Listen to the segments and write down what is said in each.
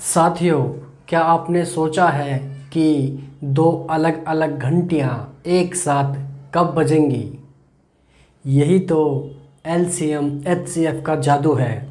साथियों, क्या आपने सोचा है कि दो अलग अलग घंटियां एक साथ कब बजेंगी? यही तो एलसीएम एचसीएफ का जादू है।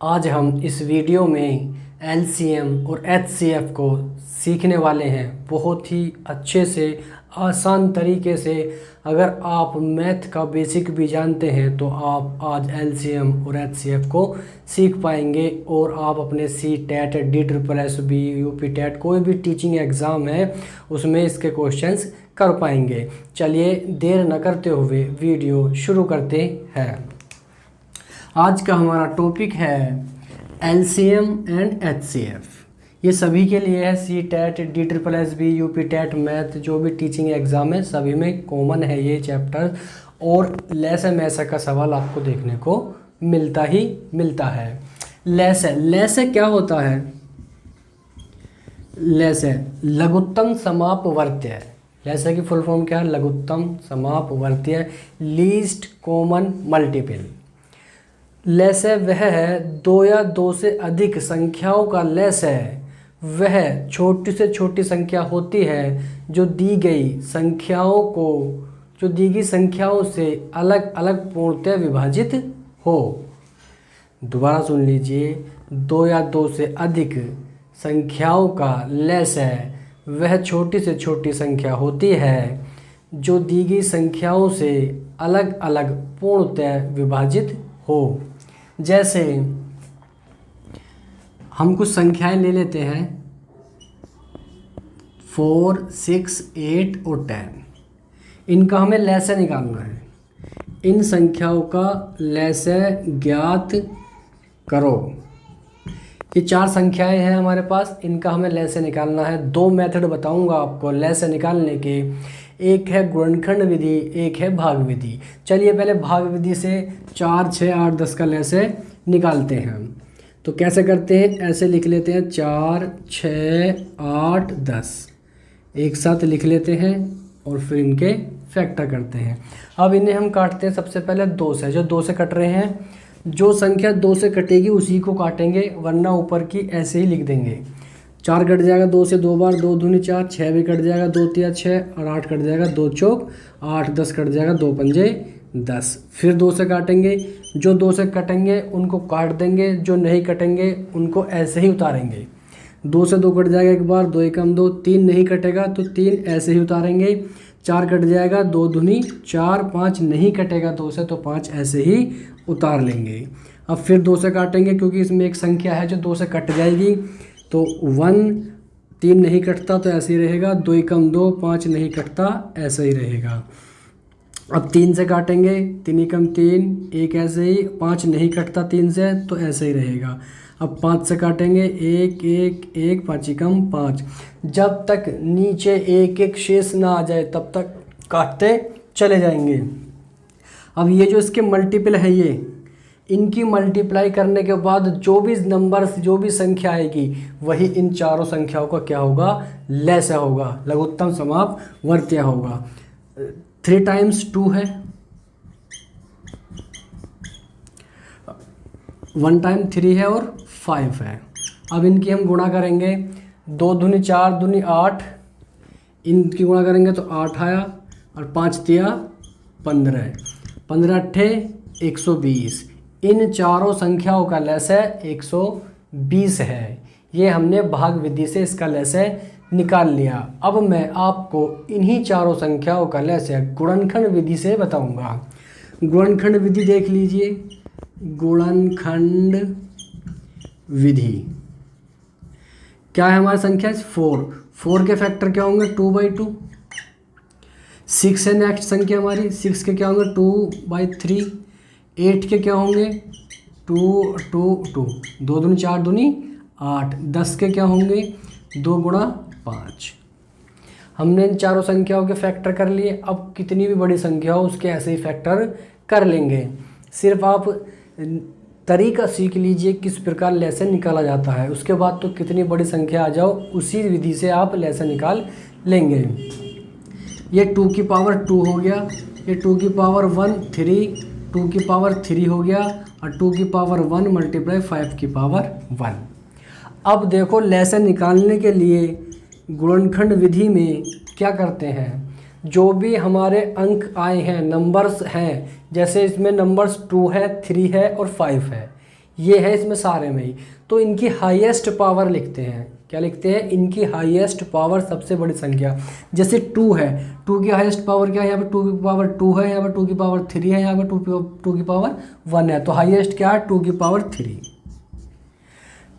आज हम इस वीडियो में एलसीएम और एचसीएफ को सीखने वाले हैं बहुत ही अच्छे से, आसान तरीके से। अगर आप मैथ का बेसिक भी जानते हैं तो आप आज एलसीएम और एचसीएफ को सीख पाएंगे और आप अपने C TET, D triple S B, UP TET, कोई भी टीचिंग एग्ज़ाम है उसमें इसके क्वेश्चंस कर पाएंगे। चलिए देर न करते हुए वीडियो शुरू करते हैं। आज का हमारा टॉपिक है एलसीएम एंड एचसीएफ। ये सभी के लिए है, C TET, D triple S B, UP TET, math, जो भी टीचिंग एग्ज़ाम है सभी में कॉमन है ये चैप्टर। और लेसे मैसे का सवाल आपको देखने को मिलता ही मिलता है। लेसे क्या होता है? लेसे लघुत्तम समापवर्त्य। लेसे की फुल फॉर्म क्या है? लघुत्तम समापवर्त्य, लीस्ट कॉमन मल्टीपल। लेसे वह है दो या दो से अधिक संख्याओं का लेस है। वह छोटी से छोटी संख्या होती है जो दी गई संख्याओं से अलग अलग पूर्णतः विभाजित हो। दोबारा सुन लीजिए, दो या दो से अधिक संख्याओं का लेस है। वह छोटी से छोटी संख्या होती है जो दी गई संख्याओं से अलग अलग पूर्णतः विभाजित हो। जैसे हम कुछ संख्याएं ले लेते हैं 4, 6, 8 और 10। इनका हमें लैसे निकालना है। इन संख्याओं का लैसे ज्ञात करो। ये चार संख्याएं हैं हमारे पास, इनका हमें लैसे निकालना है। दो मेथड बताऊंगा आपको लैसे निकालने के। एक है गुणनखंड विधि, एक है भाग विधि। चलिए पहले भाग विधि से 4, 6, 8, 10 का लैसे निकालते हैं। तो कैसे करते हैं? ऐसे लिख लेते हैं 4, 6, 8, 10 एक साथ लिख लेते हैं और फिर इनके फैक्टर करते हैं। अब इन्हें हम काटते हैं। सबसे पहले 2 से, जो 2 से कट रहे हैं, जो संख्या 2 से कटेगी उसी को काटेंगे, वरना ऊपर की ऐसे ही लिख देंगे। 4 कट जाएगा 2 से 2 बार, 2 दूनी 4, 6 भी कट जाएगा 2 तिया 6 और 8 कट जाएगा 2 चौक 8, 10 कट जाएगा 2 पंजे 10। फिर 2 से काटेंगे, जो 2 से कटेंगे उनको काट देंगे, जो नहीं कटेंगे उनको ऐसे ही उतारेंगे। 2 से 2 कट जाएगा एक बार, 2 एकम 2, 3 नहीं कटेगा तो 3 ऐसे ही उतारेंगे। 4 कट जाएगा 2 दूनी 4, 5 नहीं कटेगा 2 से तो 5 ऐसे ही उतार लेंगे। अब फिर 2 से काटेंगे क्योंकि इसमें एक संख्या है जो 2 से कट जाएगी, तो 1, 3 नहीं कटता तो ऐसे ही रहेगा। 2 एकम 2, 5 नहीं कटता ऐसे ही रहेगा। अब 3 से काटेंगे, 3 एकम 3, 1 ऐसे ही, 5 नहीं कटता 3 से तो ऐसे ही रहेगा। अब 5 से काटेंगे, 1, 1, 1, 5 एकम 5। जब तक नीचे 1, 1 शेष ना आ जाए तब तक काटते चले जाएंगे। अब ये जो इसके मल्टीपल है, ये इनकी मल्टीप्लाई करने के बाद जो भी नंबर्स, जो भी संख्या आएगी वही इन चारों संख्याओं का क्या होगा? लैसे होगा, लघुत्तम समापवर्त्य होगा। 3 टाइम्स 2 है, 1 टाइम 3 है और 5 है। अब इनकी हम गुणा करेंगे। 2 दूनी 4 दूनी 8, इनकी गुणा करेंगे तो 8 आया और 5 तिया 15, 15 अट्ठे 120। इन चारों संख्याओं का लैसे 120 है। ये हमने भाग विधि से इसका लैसे निकाल लिया। अब मैं आपको इन्हीं चारों संख्याओं का लैसे गुणनखंड विधि से बताऊंगा। गुणनखंड विधि देख लीजिए। गुणनखंड विधि क्या है? हमारी संख्या 4 के फैक्टर क्या होंगे? 2/2। 6 है नेक्स्ट संख्या हमारी, 6 के क्या होंगे? 2/3। 8 के क्या होंगे? 2, 2, 2, 2 दूनी 4 दूनी 8। 10 के क्या होंगे? 2 गुणा 5। हमने इन चारों संख्याओं के फैक्टर कर लिए। अब कितनी भी बड़ी संख्या हो उसके ऐसे ही फैक्टर कर लेंगे। सिर्फ आप तरीका सीख लीजिए किस प्रकार लैसे निकाला जाता है, उसके बाद तो कितनी बड़ी संख्या आ जाओ उसी विधि से आप लैसे निकाल लेंगे। ये 2 की पावर 2 हो गया, ये 2 की पावर 1 3, 2 की पावर 3 हो गया और 2 की पावर 1 मल्टीप्लाई 5 की पावर 1। अब देखो लैसे निकालने के लिए गुणनखंड विधि में क्या करते हैं, जो भी हमारे अंक आए हैं, नंबर्स हैं, जैसे इसमें नंबर्स 2 है, 3 है और 5 है, ये है इसमें सारे में ही, तो इनकी हाईएस्ट पावर लिखते हैं। क्या लिखते हैं? इनकी हाईएस्ट पावर, सबसे बड़ी संख्या। जैसे 2 है, 2 की हाईएस्ट पावर क्या है? यहाँ पे 2 की पावर 2 है, यहाँ पे 2 की पावर 3 है, यहाँ पे 2 की पावर 1 है, तो हाईएस्ट क्या है? 2 की पावर 3।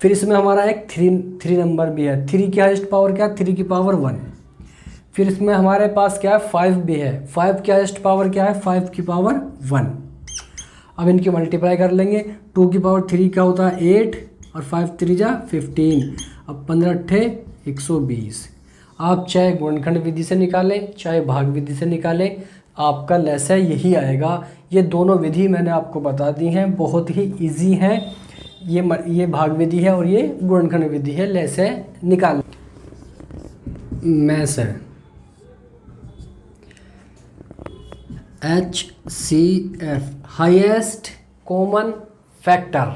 फिर इसमें हमारा एक 3 नंबर भी है, 3 की हाईएस्ट पावर क्या है? 3 की पावर 1। फिर इसमें हमारे पास क्या है? 5 भी है, 5 की हाईएस्ट पावर क्या है? 5 की पावर 1। अब इनकी मल्टीप्लाई कर लेंगे, 2 की पावर 3 क्या होता है? 8 और 5 3 जा 15। अब 15 अट्ठे 120। आप चाहे गुणनखंड विधि से निकालें, चाहे भाग विधि से निकालें, आपका लैसा यही आएगा। ये दोनों विधि मैंने आपको बता दी हैं, बहुत ही इजी हैं। ये भाग विधि है और ये गुणनखंड विधि है लैसे निकाल। मैस है HCF, हाईएस्ट कॉमन फैक्टर।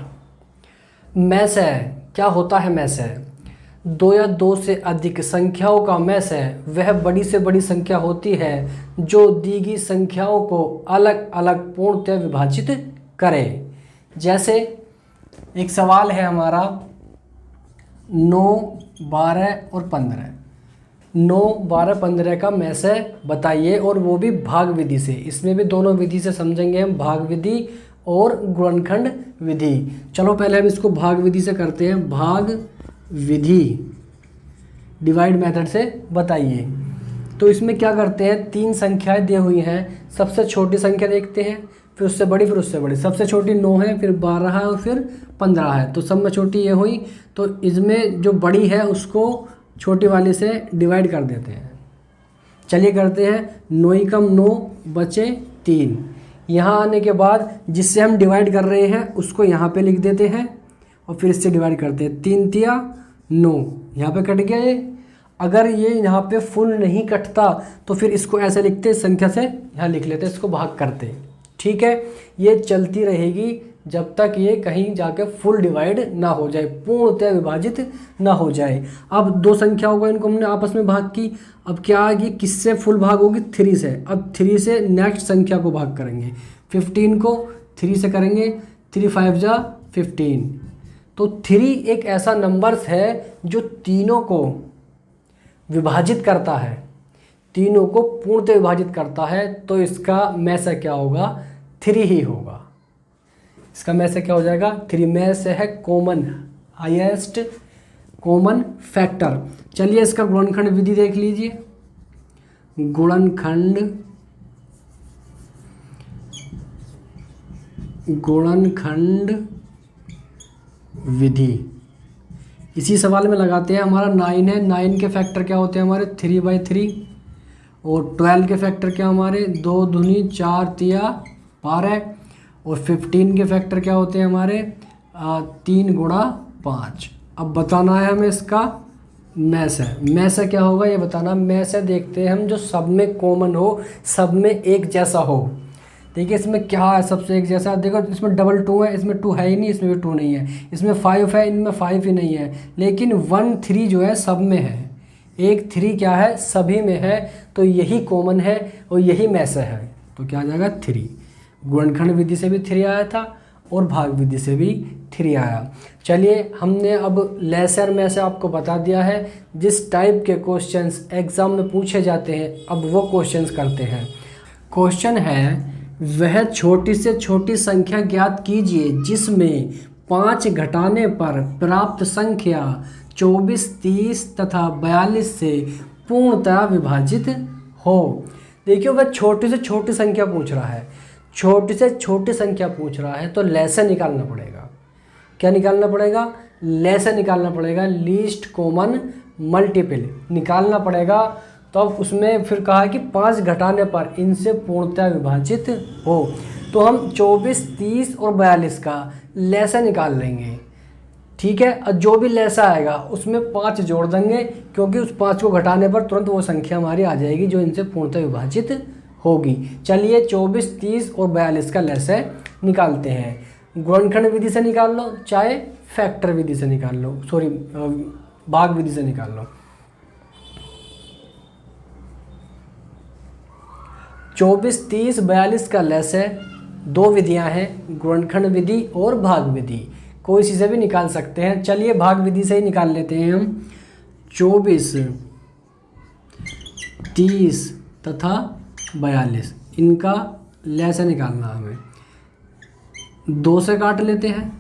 मैस है, क्या होता है मैस है? 2 या 2 से अधिक संख्याओं का मैस है वह बड़ी से बड़ी संख्या होती है जो दी गई संख्याओं को अलग अलग पूर्णतः विभाजित करे। जैसे एक सवाल है हमारा 9, 12 और 15। 9, 12, 15 का मैस है बताइए, और वो भी भाग विधि से। इसमें भी दोनों विधि से समझेंगे हम, भाग विधि और गुणनखंड विधि। चलो पहले हम इसको भाग विधि से करते हैं। भाग विधि डिवाइड मेथड से बताइए। तो इसमें क्या करते हैं, 3 संख्याएं दी हुई हैं, सबसे छोटी संख्या देखते हैं, फिर उससे बड़ी, फिर उससे बड़ी। सबसे छोटी 9 है, फिर 12 है और फिर 15 है, तो सब में छोटी ये हुई। तो इसमें जो बड़ी है उसको छोटी वाली से डिवाइड कर देते हैं। चलिए करते हैं, 9 × 9 बचे 3। यहाँ आने के बाद जिससे हम डिवाइड कर रहे हैं उसको यहाँ पे लिख देते हैं और फिर इससे डिवाइड करते हैं। 3 तिया 9, यहाँ पे कट गया ये। अगर ये यहाँ पे फुल नहीं कटता तो फिर इसको ऐसे लिखते, संख्या से यहाँ लिख लेते, इसको भाग करते। ठीक है, ये चलती रहेगी जब तक ये कहीं जाके फुल डिवाइड ना हो जाए, पूर्णतः विभाजित ना हो जाए। अब 2 संख्याओं को इनको हमने आपस में भाग की। अब क्या आएगी, किससे फुल भाग होगी? 3 से। अब 3 से नेक्स्ट संख्या को भाग करेंगे। 15 को 3 से करेंगे, 3 5 जा 15। तो 3 एक ऐसा नंबर्स है जो तीनों को विभाजित करता है, तीनों को पूर्णतः विभाजित करता है। तो इसका में से क्या होगा? 3 ही होगा। इसका में से क्या हो जाएगा? 3 में से है कॉमन, हाईएस्ट कॉमन फैक्टर। चलिए इसका गुणनखंड विधि देख लीजिए। गुणनखंड विधि इसी सवाल में लगाते हैं। हमारा 9 है, 9 के फैक्टर क्या होते हैं हमारे? 3/3। और 12 के फैक्टर क्या हमारे? 2 दूनी 4 तिया 12। और 15 के फैक्टर क्या होते हैं हमारे? 3 × 5। अब बताना है हमें इसका में से क्या होगा ये बताना। में से देखते हैं हम, जो सब में कॉमन हो, सब में एक जैसा हो। देखिए इसमें क्या है सबसे एक जैसा, देखो इसमें 2 है, इसमें 2 है ही नहीं, इसमें भी 2 नहीं है, इसमें 5 है, इनमें 5 ही नहीं है, लेकिन 1 3 जो है सब में है। एक 3 क्या है? सभी में है, तो यही कॉमन है और यही में से है। तो क्या आ जाएगा? 3। गुणनखंड विधि से भी 3 आया था और भाग विधि से भी 3 आया। चलिए हमने अब लेसर में से आपको बता दिया है। जिस टाइप के क्वेश्चंस एग्जाम में पूछे जाते हैं अब वो क्वेश्चंस करते हैं। क्वेश्चन है, वह छोटी से छोटी संख्या ज्ञात कीजिए जिसमें 5 घटाने पर प्राप्त संख्या 24, 30 तथा 42 से पूर्णतः विभाजित हो। देखिए वह छोटी से छोटी संख्या पूछ रहा है, छोटी से छोटी संख्या पूछ रहा है, तो लैसे निकालना पड़ेगा। क्या निकालना पड़ेगा? लैसे निकालना पड़ेगा, लीस्ट कॉमन मल्टीपल निकालना पड़ेगा। तो अब उसमें फिर कहा है कि 5 घटाने पर इनसे पूर्णतः विभाजित हो। तो हम 24, 30 और 42 का लैसा निकाल लेंगे। ठीक है, और जो भी लैसा आएगा उसमें 5 जोड़ देंगे, क्योंकि उस 5 को घटाने पर तुरंत वो संख्या हमारी आ जाएगी जो इनसे पूर्णतः विभाजित होगी। चलिए 24, 30 और 42 का लैसा निकालते हैं। गुणनखंड विधि से निकाल लो, चाहे फैक्टर विधि से निकाल लो, सॉरी भाग विधि से निकाल लो। 24, 30, 42 का लैसे दो विधियां हैं, गुणनखंड विधि और भाग विधि, कोई सी से भी निकाल सकते हैं। चलिए भाग विधि से ही निकाल लेते हैं हम। 24, 30 तथा 42 इनका लैसे निकालना हमें। 2 से काट लेते हैं।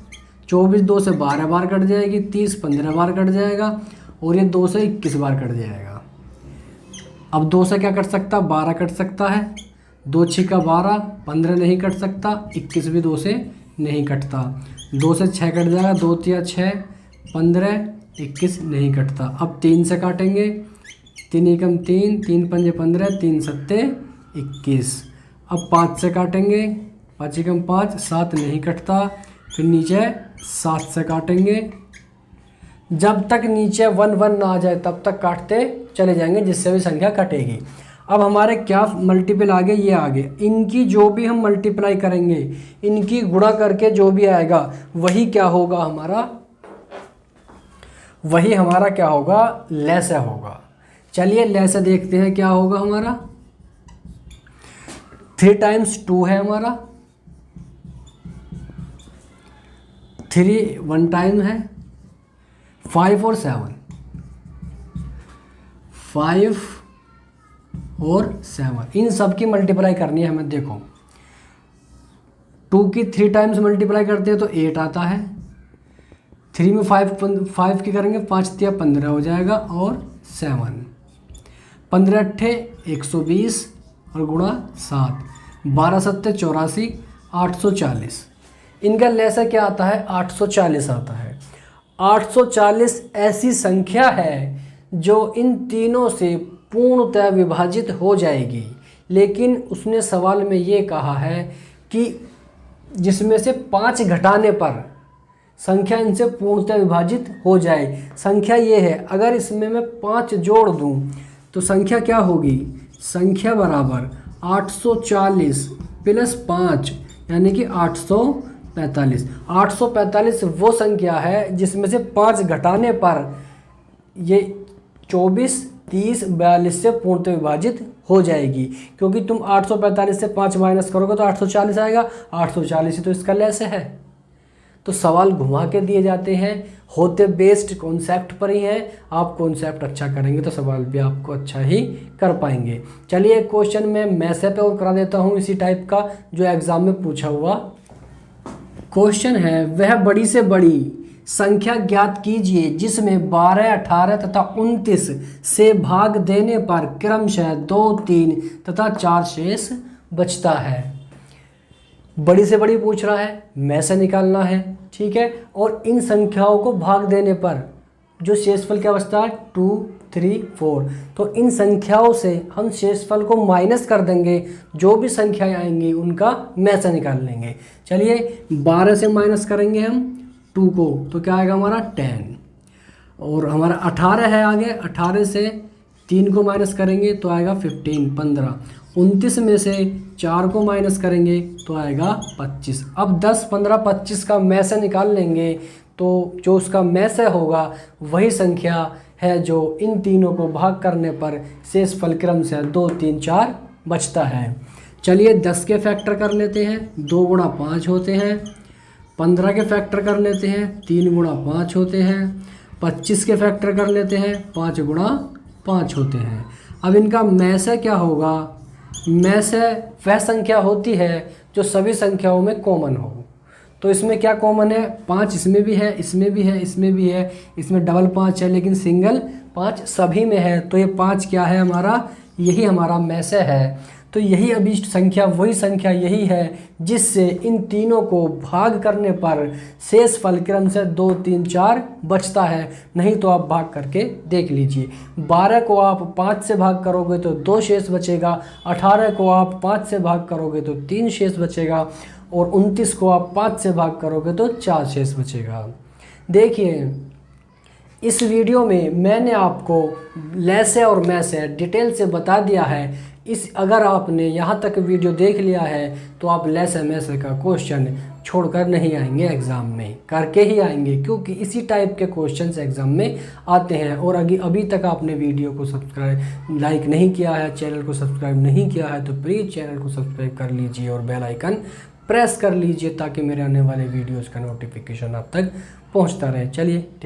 24 2 से 12 बार कट जाएगी, 30 15 बार कट जाएगा और ये 2 से 21 बार कट जाएगा। अब 2 से क्या कट सकता, 12 कट सकता है, 2 छिका 12, 15 नहीं कट सकता, 21 भी 2 से नहीं कटता, 2 से 6 कट जाएगा, 2 तिया 6, 15, 21 नहीं कटता। अब 3 से काटेंगे, 3 एकम 3, 3 पंजे 15, 3 सत्ते 21। अब 5 से काटेंगे, 5 एकम 5, 7 नहीं कटता, फिर नीचे 7 से काटेंगे। जब तक नीचे 1 1 ना आ जाए तब तक काटते चले जाएंगे, जिससे भी संख्या कटेगी। अब हमारे क्या मल्टीपल आगे, ये आगे, इनकी जो भी हम मल्टीप्लाई करेंगे, इनकी गुणा करके जो भी आएगा वही क्या होगा हमारा, वही हमारा क्या होगा, लैसे होगा। चलिए लैसे देखते हैं क्या होगा हमारा। 3 टाइम्स 2 है हमारा, 3 1 टाइम है, 5 और 7, 5 और 7 इन सब की मल्टीप्लाई करनी है हमें। देखो 2 की 3 टाइम्स मल्टीप्लाई करते हैं तो 8 आता है, 3 में 5 की करेंगे, 5 तिया 15 हो जाएगा और 7, 15 अट्ठे 120 और गुणा 7, 12 सत्ते 84, 840। इनका लैसा क्या आता है, 840 आता है। 840 ऐसी संख्या है जो इन तीनों से पूर्णतः विभाजित हो जाएगी, लेकिन उसने सवाल में ये कहा है कि जिसमें से 5 घटाने पर संख्या इनसे पूर्णतः विभाजित हो जाए। संख्या ये है, अगर इसमें मैं 5 जोड़ दूं तो संख्या क्या होगी, संख्या बराबर 840 प्लस 5 यानी कि 845। 845 वो संख्या है जिसमें से 5 घटाने पर ये 24, 30, 42 से पूर्णतः विभाजित हो जाएगी, क्योंकि तुम 845 से 5 माइनस करोगे तो 840 आएगा। 840 ही तो इसका लैसे है। तो सवाल घुमा के दिए जाते हैं, होते बेस्ड कॉन्सेप्ट पर ही हैं। आप कॉन्सेप्ट अच्छा करेंगे तो सवाल भी आपको अच्छा ही कर पाएंगे। चलिए एक क्वेश्चन मैं मैसे पे और करा देता हूँ इसी टाइप का जो एग्जाम में पूछा हुआ क्वेश्चन है। वह बड़ी से बड़ी संख्या ज्ञात कीजिए जिसमें 12, 18 तथा 29 से भाग देने पर क्रमशः 2, 3 तथा 4 शेष बचता है। बड़ी से बड़ी पूछ रहा है, में से निकालना है, ठीक है। और इन संख्याओं को भाग देने पर जो शेषफल क्या बचता है, 2, 3, 4। तो इन संख्याओं से हम शेषफल को माइनस कर देंगे, जो भी संख्याएं आएंगी उनका में से निकाल लेंगे। चलिए 12 से माइनस करेंगे हम 2 को तो क्या आएगा हमारा 10, और हमारा 18 है आगे, 18 से 3 को माइनस करेंगे तो आएगा 15, 15। 29 में से 4 को माइनस करेंगे तो आएगा 25। अब 10, 15, 25 का में से निकाल लेंगे तो जो उसका में से होगा वही संख्या है जो इन तीनों को भाग करने पर शेषफल क्रम से 2, 3, 4 बचता है। चलिए 10 के फैक्टर कर लेते हैं, 2 गुणा 5 होते हैं। 15 के फैक्टर कर लेते हैं, 3 गुणा 5 होते हैं। 25 के फैक्टर कर लेते हैं, 5 गुणा 5 होते हैं। अब इनका में से क्या होगा, में से वह संख्या होती है जो सभी संख्याओं में कॉमन हो। तो इसमें क्या कॉमन है, 5 इसमें भी है, इसमें भी है, इसमें भी है, इसमें डबल 5 है लेकिन सिंगल 5 सभी में है। तो ये 5 क्या है हमारा, यही हमारा में से है। तो यही अभीष्ट संख्या, वही संख्या यही है जिससे इन तीनों को भाग करने पर शेषफल क्रम से 2, 3, 4 बचता है। नहीं तो आप भाग करके देख लीजिए। 12 को आप 5 से भाग करोगे तो 2 शेष बचेगा, 18 को आप 5 से भाग करोगे तो 3 शेष बचेगा, और 29 को आप 5 से भाग करोगे तो 4 शेष बचेगा। देखिए इस वीडियो में मैंने आपको लेसे और मैसे डिटेल से बता दिया है। अगर आपने यहाँ तक वीडियो देख लिया है तो आप लेसे मैसे का क्वेश्चन छोड़कर नहीं आएंगे एग्ज़ाम में, करके ही आएंगे, क्योंकि इसी टाइप के क्वेश्चंस एग्ज़ाम में आते हैं। और अभी तक आपने वीडियो को लाइक नहीं किया है, चैनल को सब्सक्राइब नहीं किया है, तो प्लीज़ चैनल को सब्सक्राइब कर लीजिए और बेल आइकन प्रेस कर लीजिए ताकि मेरे आने वाले वीडियोज़ का नोटिफिकेशन आप तक पहुँचता रहे। चलिए।